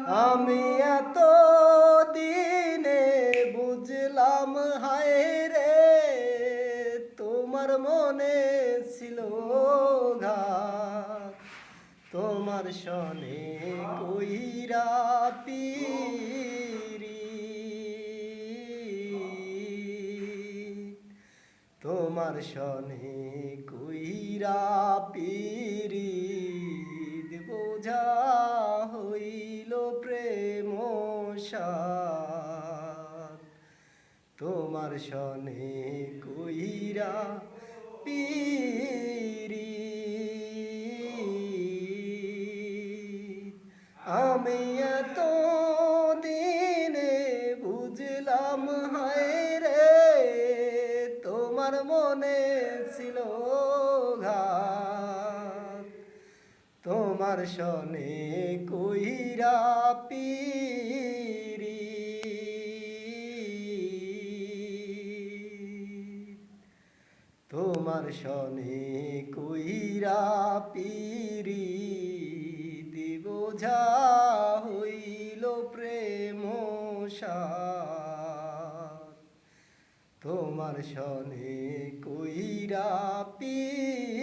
আমি এত দিনে বুঝলাম হায় রে তোমার মনে ছিল ঘাত তোমার সনে কইরা পিরি তোমার সনে কইরা পিরি বোঝা হইল প্রেম সার তোমার সনে কইরা পিরি আমি এত দিনে বুঝলাম হায় রে তোমার মনে ছিল ঘাত তোমার সনে কইরা পিরি তোমার সনে কইরা পিরি বোঝা হইল প্রেম সার। তোমার সনে কইরা পিরি